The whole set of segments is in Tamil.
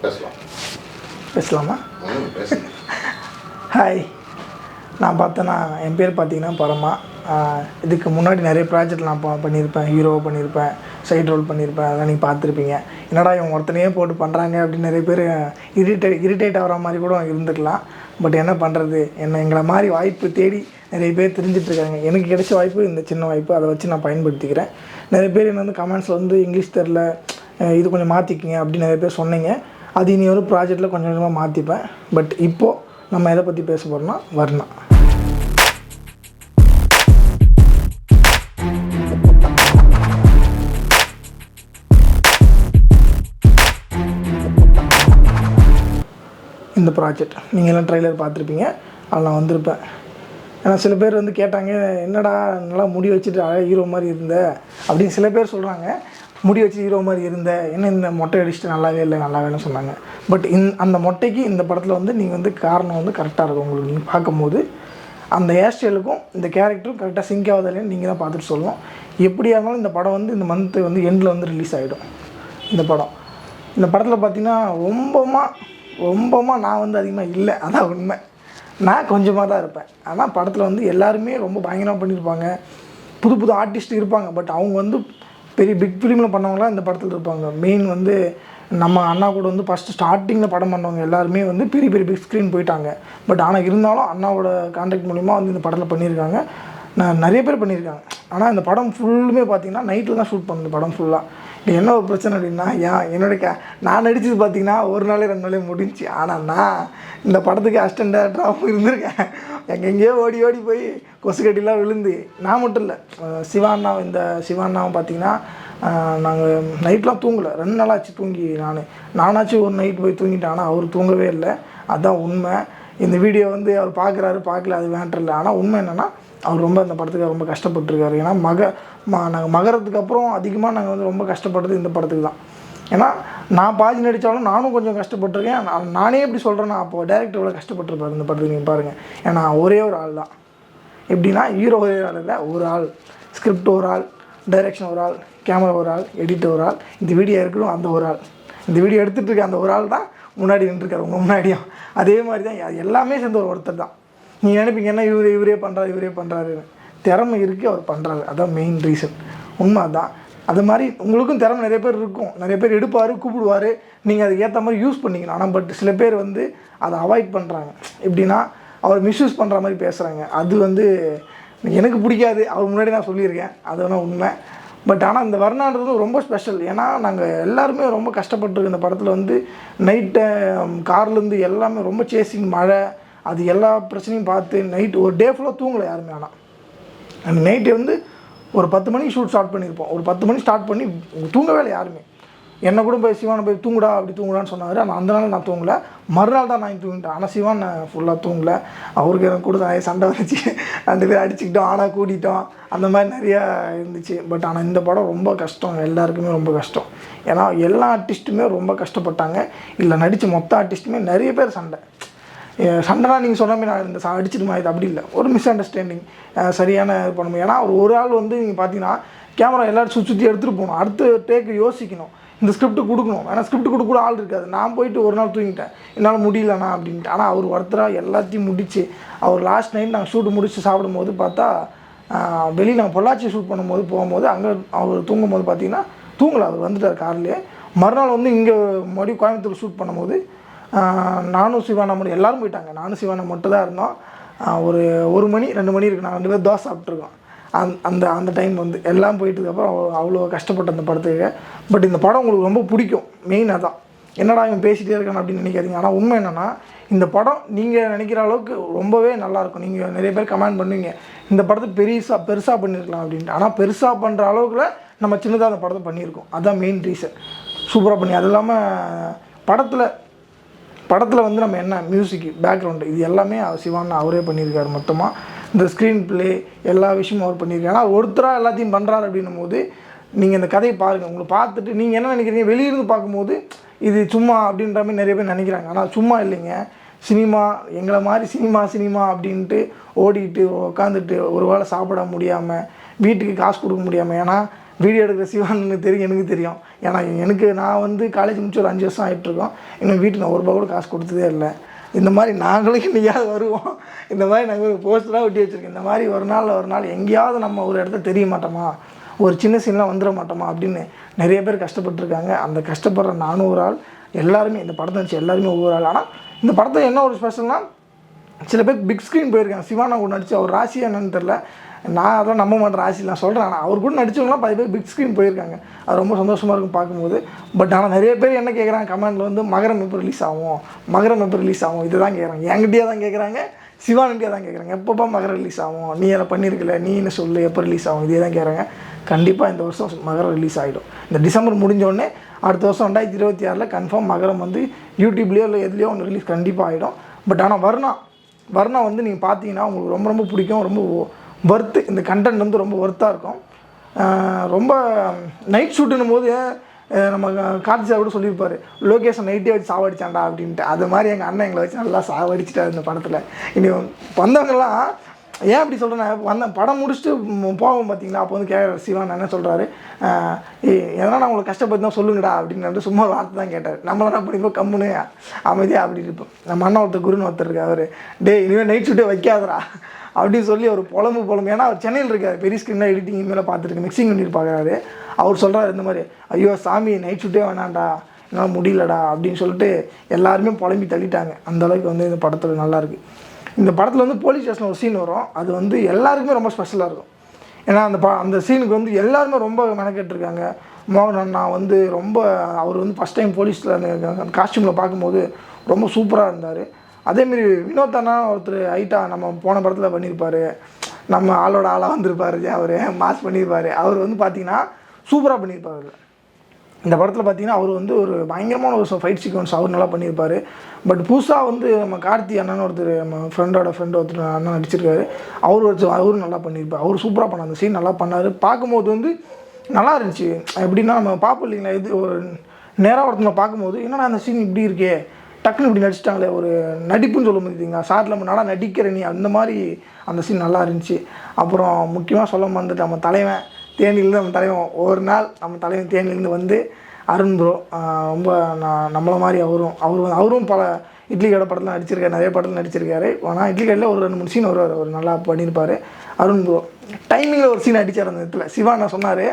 பேசலாமா? ஹாய், நான் பார்த்தேன்னா என் பேர் பார்த்தீங்கன்னா பரமா. இதுக்கு முன்னாடி நிறைய ப்ராஜெக்ட் நான் பண்ணியிருப்பேன். ஹீரோவை பண்ணியிருப்பேன், சைட் ரோல் பண்ணியிருப்பேன். அதெல்லாம் நீங்கள் பார்த்துருப்பீங்க. என்னடா இவங்க ஒருத்தனையே போட்டு பண்ணுறாங்க அப்படின்னு நிறைய பேர் இரிட்டேட் ஆகிற மாதிரி கூட இருந்துக்கலாம். பட் என்ன பண்ணுறது, எங்களை மாதிரி வாய்ப்பு தேடி நிறைய பேர் தெரிஞ்சிட்ருக்காங்க. எனக்கு கிடைச்ச வாய்ப்பு இந்த சின்ன வாய்ப்பு, அதை வச்சு நான் பயன்படுத்திக்கிறேன். நிறைய பேர் என்ன வந்து கமெண்ட்ஸில் வந்து இங்கிலீஷ் தெரில, இது கொஞ்சம் மாற்றிக்கிங்க அப்படின்னு நிறைய பேர் சொன்னீங்க. அது இனி ஒரு ப்ராஜெக்டில் கொஞ்சம் கொஞ்சமாக மாற்றிப்பேன். பட் இப்போது நம்ம எதை பற்றி பேச போகிறோம்னா வர்ணா. இந்த ப்ராஜெக்ட் நீங்கள் எல்லாம் ட்ரைலர் பார்த்துருப்பீங்க, அதில் நான் வந்திருப்பேன். ஏன்னா சில பேர் வந்து கேட்டாங்க, என்னடா நல்லா முடி வச்சுட்டு ஹீரோ மாதிரி இருந்த அப்படின்னு சில பேர் சொல்கிறாங்க. முடி வச்சு ஹீரோ மாதிரி இருந்த, என்ன இந்த மொட்டை அடிச்சுட்டு நல்லாவே இல்லைன்னு சொன்னாங்க. பட் அந்த மொட்டைக்கு இந்த படத்தில் வந்து நீங்கள் வந்து காரணம் வந்து கரெக்டாக இருக்கும். உங்களுக்கு நீங்கள் பார்க்கும்போது அந்த ஹேர் ஸ்டைலுக்கும் இந்த கேரக்டரும் கரெக்டாக சிங்க் ஆகுது இல்லைன்னு நீங்கள் தான் பார்த்துட்டு சொல்லணும். எப்படியா இருந்தாலும் இந்த படம் வந்து இந்த மந்த்து வந்து எண்டில் வந்து ரிலீஸ் ஆகிடும். இந்த படத்தில் பார்த்திங்கன்னா ரொம்பமாக நான் வந்து அதிகமாக இல்லை, அதான் உண்மை. நான் கொஞ்சமாக தான் இருப்பேன். ஆனால் படத்தில் வந்து எல்லாருமே ரொம்ப பயங்கரமாக பண்ணியிருப்பாங்க. புது ஆர்டிஸ்ட் இருப்பாங்க. பட் அவங்க வந்து பெரிய பிக் ஃபிலிமில் பண்ணவங்களாம் இந்த படத்தில் இருப்பாங்க. மெயின் வந்து நம்ம அண்ணா கூட வந்து ஃபஸ்ட்டு ஸ்டார்டிங்கில் படம் பண்ணவங்க எல்லாருமே வந்து பெரிய பிக் ஸ்க்ரீன் போயிட்டாங்க. பட் ஆனால் இருந்தாலும் அண்ணாவோட கான்டாக்ட் மூலிமா வந்து இந்த படத்தில் பண்ணியிருக்காங்க. நிறைய பேர் பண்ணியிருக்காங்க. ஆனால் இந்த படம் ஃபுல்லுமே பார்த்திங்கன்னா நைட்டில் தான் ஷூட் பண்ணுது படம் ஃபுல்லாக. என்ன ஒரு பிரச்சனை அப்படின்னா, நான் நடித்தது பார்த்திங்கன்னா ஒரு நாளே 2 நாளே முடிஞ்சு. ஆனால் நான் இந்த படத்துக்கு அசிஸ்டன்ட் டேரக்டராகவும் இருந்திருக்கேன். எங்கெங்கேயோ ஓடி போய் கொசுக்கட்டிலாம் விழுந்து, நான் மட்டும் இல்லை, சிவாண்ணாவும் பார்த்திங்கன்னா நாங்கள் நைட்லாம் தூங்கலை. 2 நாளாச்சு தூங்கி. நானாச்சும் ஒரு நைட் போய் தூங்கிட்டேன். ஆனால் அவர் தூங்கவே இல்லை. அதுதான் உண்மை. இந்த வீடியோ வந்து அவர் பார்க்கல, அது வேண்டல. ஆனால் உண்மை என்னென்னா, அவர் ரொம்ப இந்த படத்துக்கு ரொம்ப கஷ்டப்பட்டுருக்காரு. ஏன்னா நாங்கள் மகரத்துக்கு அப்புறம் அதிகமாக நாங்கள் வந்து ரொம்ப கஷ்டப்பட்டது இந்த படத்துக்கு தான். ஏன்னா நான் பாதி நடித்தாலும் நானும் கொஞ்சம் கஷ்டப்பட்டிருக்கேன். நானே எப்படி சொல்கிறேன்னா, அப்போது டேரக்டர் எவ்வளோ கஷ்டப்பட்டுருப்பார் இந்த படத்துக்கு நீங்கள் பாருங்கள். ஏன்னா ஒரே ஒரு ஆள் தான். எப்படின்னா ஹீரோ ஒரே ஆள் இல்லை, ஒரு ஆள், ஸ்கிரிப்ட் ஒரு ஆள், டைரெக்ஷன் ஒரு ஆள், கேமரா ஒரு ஆள், எடிட்டர் ஒரு ஆள், இந்த வீடியோ இருக்கணும் அந்த ஒரு ஆள், இந்த வீடியோ எடுத்துகிட்டு இருக்க அந்த ஒரு ஆள் தான் முன்னாடி நின்றுருக்காரு உங்கள் முன்னாடியும். அதே மாதிரி தான் எல்லாமே சேர்ந்து ஒருத்தர் தான். நீங்கள் நினைப்பீங்க என்ன இவரே பண்ணுறாருன்னு. திறமை இருக்குது, அவர் பண்ணுறாரு. அதான் மெயின் ரீசன். உண்மை தான். அது மாதிரி உங்களுக்கும் திறமை நிறைய பேர் இருக்கும். நிறைய பேர் எடுப்பார், கூப்பிடுவார், நீங்கள் அதுக்கு ஏற்ற மாதிரி யூஸ் பண்ணிக்கணும். ஆனால் பட் சில பேர் வந்து அதை அவாய்ட் பண்ணுறாங்க. எப்படின்னா அவர் மிஸ்யூஸ் பண்ணுற மாதிரி பேசுகிறாங்க. அது வந்து எனக்கு பிடிக்காது. அவர் முன்னாடி நான் சொல்லியிருக்கேன், அது வேணால் உண்மை. பட் ஆனால் இந்த வர்ணான்றது ரொம்ப ஸ்பெஷல். ஏன்னா நாங்கள் எல்லாருமே ரொம்ப கஷ்டப்பட்டுருக்கு. இந்த படத்தில் வந்து நைட்டு கார்லேருந்து எல்லாமே ரொம்ப சேசிங், மழை, அது எல்லா பிரச்சனையும் பார்த்து நைட்டு ஒரு டே ஃபுல்லாக தூங்கலை யாருமே. ஆனால் அந்த நைட்டு வந்து ஒரு 10 மணிக்கு ஷூட் ஸ்டார்ட் பண்ணியிருப்போம். ஒரு 10 மணி ஸ்டார்ட் பண்ணி தூங்கவே இல்லை யாருமே. என்னை கூட போய் சிவானை போய் தூங்குடான்னு சொன்னார். ஆனால் அந்த நாள் நான் தூங்கலை. மறுநாள் தான் நான் தூங்கிட்டேன். ஆனால் சிவான் ஃபுல்லாக தூங்கலை. அவருக்கு எனக்கு கூட நிறைய சண்டை வந்துச்சு. 2 பேர் அடிச்சுக்கிட்டோம், ஆனால் கூட்டிட்டோம், அந்த மாதிரி நிறையா இருந்துச்சு. பட் ஆனால் இந்த படம் ரொம்ப கஷ்டம், எல்லாருக்குமே ரொம்ப கஷ்டம். ஏன்னா எல்லா ஆர்டிஸ்ட்டுமே ரொம்ப கஷ்டப்பட்டாங்க. இல்லை நடித்த மொத்த ஆர்டிஸ்ட்டுமே நிறைய பேர் சண்டைனா நீங்கள் சொன்ன மாதிரி நான் இந்த அடிச்சிடுமா, இது அப்படி இல்லை, ஒரு மிஸ் அண்டர்ஸ்டாண்டிங் சரியான இது பண்ணணும். ஏன்னா ஒரு ஆள் வந்து நீங்கள் பார்த்தீங்கன்னா கேமரா எல்லோரும் சுற்றி எடுத்துகிட்டு போகணும். அடுத்த டேக்கு யோசிக்கணும், இந்த ஸ்கிரிப்ட் கொடுக்கணும். ஏன்னா ஸ்கிரிப்ட் கொடுக்க கூட ஆள் இருக்காது. நான் போயிட்டு ஒரு நாள் தூங்கிட்டேன், என்னால் முடியலண்ணா அப்படின்ட்டு. ஆனால் அவர் ஒருத்தராக எல்லாத்தையும் முடித்து, அவர் லாஸ்ட் நைட் நாங்கள் ஷூட்டு முடித்து சாப்பிடும்போது பார்த்தா வெளியே நாங்கள் பொள்ளாச்சி ஷூட் போகும்போது அங்கே அவர் தூங்கும்போது பார்த்தீங்கன்னா தூங்கலை, அவர் வந்துட்டார் கார்லேயே. மறுநாள் வந்து இங்கே மறுபடியும் கோயம்புத்தூர் ஷூட் பண்ணும்போது நானும் சிவானா மட்டும் எல்லோரும் போயிட்டாங்க. நானும் சிவானா மட்டும் தான் இருந்தோம். ஒரு 1 மணி 2 மணி இருக்குது. நாங்கள் 2 பேர் தோசை சாப்பிட்ருக்கோம். அந்த டைம் வந்து எல்லாம் போயிட்டதுக்கப்புறம் அவ்வளோ கஷ்டப்பட்ட அந்த படத்துக்கு. பட் இந்த படம் உங்களுக்கு ரொம்ப பிடிக்கும். மெயினாக தான், என்னடா இவன் பேசிகிட்டே இருக்கான் அப்படின்னு நினைக்காதீங்க. ஆனால் உண்மை என்னென்னா, இந்த படம் நீங்கள் நினைக்கிற அளவுக்கு ரொம்பவே நல்லாயிருக்கும். நீங்கள் நிறைய பேர் கமெண்ட் பண்ணுவீங்க, இந்த படத்தை பெருசாக பண்ணியிருக்கலாம் அப்படின்ட்டு. ஆனால் பெருசாக பண்ணுற அளவுக்குள்ள நம்ம சின்னதாக அந்த படத்தை பண்ணியிருக்கோம். அதுதான் மெயின் ரீசன். சூப்பராக பண்ணி, அது இல்லாமல் படத்தில் வந்து நம்ம என்ன மியூசிக், பேக்ரவுண்டு, இது எல்லாமே சிவான் அவரே பண்ணியிருக்காரு மொத்தமாக. இந்த ஸ்க்ரீன் ப்ளே எல்லா விஷயமும் அவர் பண்ணியிருக்காரு. ஆனால் ஒருத்தராக எல்லாத்தையும் பண்ணுறாரு அப்படின்னும் போது நீங்கள் இந்த கதையை பாருங்கள். உங்களை பார்த்துட்டு நீங்கள் என்ன நினைக்கிறீங்க, வெளியிருந்து பார்க்கும்போது இது சும்மா அப்படின்ற மாதிரி நிறைய பேர் நினைக்கிறாங்க. ஆனால் சும்மா இல்லைங்க. சினிமா, எங்களை மாதிரி சினிமா அப்படின்ட்டு ஓடிட்டு உட்காந்துட்டு ஒரு வேளை சாப்பிட முடியாமல், வீட்டுக்கு காசு கொடுக்க முடியாமல். ஏன்னா வீடியோ எடுக்கிற சிவான்னு தெரியும், எனக்கு தெரியும். ஏன்னா நான் வந்து காலேஜ் முடிச்சு ஒரு 5 வருஷம் ஆகிட்டுருக்கோம். இன்னும் வீட்டுக்கு நான் ₹1 கூட காசு கொடுத்ததே இல்லை. இந்த மாதிரி நாங்களும் என்றைக்காவது வருவோம். இந்த மாதிரி நாங்கள் போஸ்டராக ஒட்டி வச்சுருக்கோம். இந்த மாதிரி ஒரு நாள் எங்கேயாவது நம்ம ஒரு இடத்துல தெரிய மாட்டோமா, ஒரு சின்ன சீன்லாம் வந்துட மாட்டோமா அப்படின்னு நிறைய பேர் கஷ்டப்பட்டுருக்காங்க. அந்த கஷ்டப்படுற நானும் ஒரு ஆள். எல்லாருமே இந்த படத்தை நடிச்சு எல்லாருமே ஒவ்வொரு ஆள். ஆனால் இந்த படத்தில் என்ன ஒரு ஸ்பெஷல்னால், சில பேர் பிக் ஸ்க்ரீன் போயிருக்காங்க. சிவானா கூட நடிச்சு அவர் ராசி என்னன்னு தெரில, நான் அதெல்லாம் நம்ப மாட்டேன், ராசிலாம் சொல்கிறேன். ஆனால் அவர் கூட நடிச்சவங்களாம் 10 பேர் பிக் ஸ்க்ரீன் போயிருக்காங்க. அது ரொம்ப சந்தோஷமாக இருக்கும் பார்க்கும்போது. பட் ஆனால் நிறைய பேர் என்ன கேட்குறாங்க கமெண்டில் வந்து, மகரம் எப்போ ரிலீஸ் ஆகும் இது தான் கேட்குறாங்க. என்கிட்டயே தான் கேட்குறாங்க, சிவானிட்டியாக தான் கேட்குறாங்க. எப்பப்போ மகரம் ரிலீஸ் ஆகும், நீ அதை பண்ணியிருக்கல, நீ என்ன சொல்லு, எப்போ ரிலீஸ் ஆகும், இதே தான் கேட்குறாங்க. கண்டிப்பாக இந்த வருஷம் மகரம் ரிலீஸ் ஆகிடும். இந்த டிசம்பர் முடிஞ்சோடனே அடுத்த வருஷம் 2026 கன்ஃபார்ம் மகரம் வந்து யூடியூப்லேயோ இல்லை எதுலேயோ ஒன்று ரிலீஸ் கண்டிப்பாக ஆகிடும். பட் ஆனால் வர்ணா வந்து நீங்கள் பார்த்தீங்கன்னா உங்களுக்கு ரொம்ப ரொம்ப பிடிக்கும். ரொம்ப ஒர்த்து, இந்த கண்டென்ட் வந்து ரொம்ப ஒர்த்தாக இருக்கும். ரொம்ப நைட் ஷூட்டுன்னும் போது நம்ம கார்த்தி சார் கூட சொல்லியிருப்பார், லொக்கேஷன் நைட்டே வச்சு சாவடிச்சாண்டா அப்படின்ட்டு. அது மாதிரி எங்கள் அண்ணன் எங்களை வச்சு நல்லா சாவடிச்சிட்டார் இந்த படத்தில். இனி வந்தவங்கெல்லாம் ஏன் அப்படி சொல்கிறேன்னா, படம் முடிச்சுட்டு போவோம் பார்த்தீங்களா, அப்போ வந்து கேட்குற சிவான் என்ன சொல்கிறாரு, எதனால் நான் உங்களை கஷ்டப்பட்டு தான் சொல்லுங்கடா அப்படின்னு சும்மா ஒரு வார்த்தை தான் கேட்டார். நம்மளாம் என்ன பண்ணிப்போம், கம்முன்னு அமைதியாக அப்படி இருப்போம். நம்ம அண்ணன் குருன்னு ஒருத்தர் இருக்கார், அவர் இனிமேல் நைட் ஷூட்டே வைக்காதரா அப்படின்னு சொல்லி அவர் புலம்பு. ஏன்னா அவர் சென்னையில் இருக்கார், பெரிய ஸ்க்ரீனாக எடிட்டிங் இனிமேல் பார்த்துருக்கு, மிக்சிங் பண்ணி பார்க்குறாரு. அவர் சொல்கிறார் இந்த மாதிரி, ஐயோ சாமி நைட் ஷூட்டே வேணாண்டா, என்னால் முடியலடா அப்படின்னு சொல்லிட்டு எல்லாருமே புலம்பி தள்ளிட்டாங்க. அந்தளவுக்கு வந்து இந்த படத்தில் நல்லாயிருக்கு. இந்த படத்தில் வந்து போலீஸ் ஸ்டேஷன் ஒரு சீன் வரும், அது வந்து எல்லாருக்குமே ரொம்ப ஸ்பெஷலாக இருக்கும். ஏன்னா அந்த சீனுக்கு வந்து எல்லாருமே ரொம்ப மெனக்கெட்டுருக்காங்க. மோகன் அண்ணா வந்து ரொம்ப, அவர் வந்து ஃபஸ்ட் டைம் போலீஸில் அந்த காஸ்டியூமில் பார்க்கும்போது ரொம்ப சூப்பராக இருந்தார். அதேமாரி வினோத் அண்ணா ஒருத்தர் ஹைட்டாக நம்ம போன படத்தில் பண்ணியிருப்பார், நம்ம ஆளோட ஆளாக வந்திருப்பார், அவர் மாஸ் பண்ணியிருப்பார். அவர் வந்து பார்த்திங்கன்னா சூப்பராக பண்ணியிருப்பார். இந்த படத்தில் பார்த்திங்கன்னா அவர் வந்து ஒரு பயங்கரமான ஒரு ஃபைட் சீக்வன்ஸ் அவர் நல்லா பண்ணியிருப்பார். பட் புதுசாக வந்து நம்ம கார்த்தி அண்ணன் ஒருத்தர், நம்ம ஃப்ரெண்டு ஒருத்தர் அண்ணன் நடிச்சிருக்காரு, அவரும் நல்லா பண்ணியிருப்பார். அவர் சூப்பராக பண்ணார், அந்த சீன் நல்லா பண்ணார். பார்க்கும்போது வந்து நல்லா இருந்துச்சு. எப்படின்னா நம்ம பார்ப்போம் இல்லைங்களா, இது ஒரு நேராக ஒருத்தனை பார்க்கும்போது என்னடா அந்த சீன் இப்படி இருக்கே, டக்குன்னு இப்படி நடிச்சிட்டாங்களே, ஒரு நடிப்புன்னு சொல்ல முடியுதுங்களா, சாட்டில் நம்ம நல்லா நடிக்கிற நீ, அந்த மாதிரி அந்த சீன் நல்லா இருந்துச்சு. அப்புறம் முக்கியமாக சொல்ல வந்துட்டு, நம்ம தலைவன் தேனியிலேருந்து, நம்ம தலைவன் ஒவ்வொரு நாள் நம்ம தலைவன் தேனியிலேருந்து வந்து அருண் ப்ரோ ரொம்ப நம்மளை மாதிரி அவரும் பல இட்லி கடை படத்தில் நடிச்சிருக்காரு, நிறைய படத்தில் நடிச்சிருக்காரு. ஆனால் இட்லி கடையில் ஒரு 2-3 சீன் வருவார், அவர் நல்லா பண்ணியிருப்பார். அருண் ப்ரோ டைமிங்கில் ஒரு சீன் அடித்தார் அந்த இடத்துல. சிவானா சொன்னார்,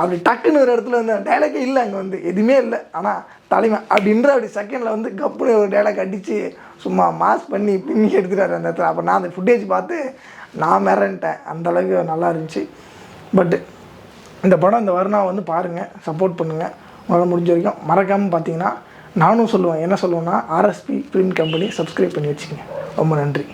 அப்படி டக்குன்னு ஒரு இடத்துல வந்து டைலாக்கே இல்லை, அங்கே வந்து எதுவுமே இல்லை, ஆனால் தலைமை அப்படின்ற அப்படி செகண்டில் வந்து கப்புன்னு ஒரு டைலாக் அடித்து சும்மா மாஸ் பண்ணி பின்னி எடுத்துட்டார் அந்த இடத்துல. அப்போ நான் அந்த ஃபுட்டேஜ் பார்த்து நான் மிரண்டேன், அந்தளவுக்கு நல்லா இருந்துச்சு. பட்டு இந்த படம், இந்த வர்ணா வந்து பாருங்கள், சப்போர்ட் பண்ணுங்கள். உங்களால் முடிஞ்ச வரைக்கும் மறக்காமல் பார்த்தீங்கன்னா, நானும் சொல்லுவேன், என்ன சொல்லுவேன்னா, RSP ஃபிலிம் கம்பெனி சப்ஸ்கிரைப் பண்ணி வச்சுக்கோங்க. ரொம்ப நன்றி.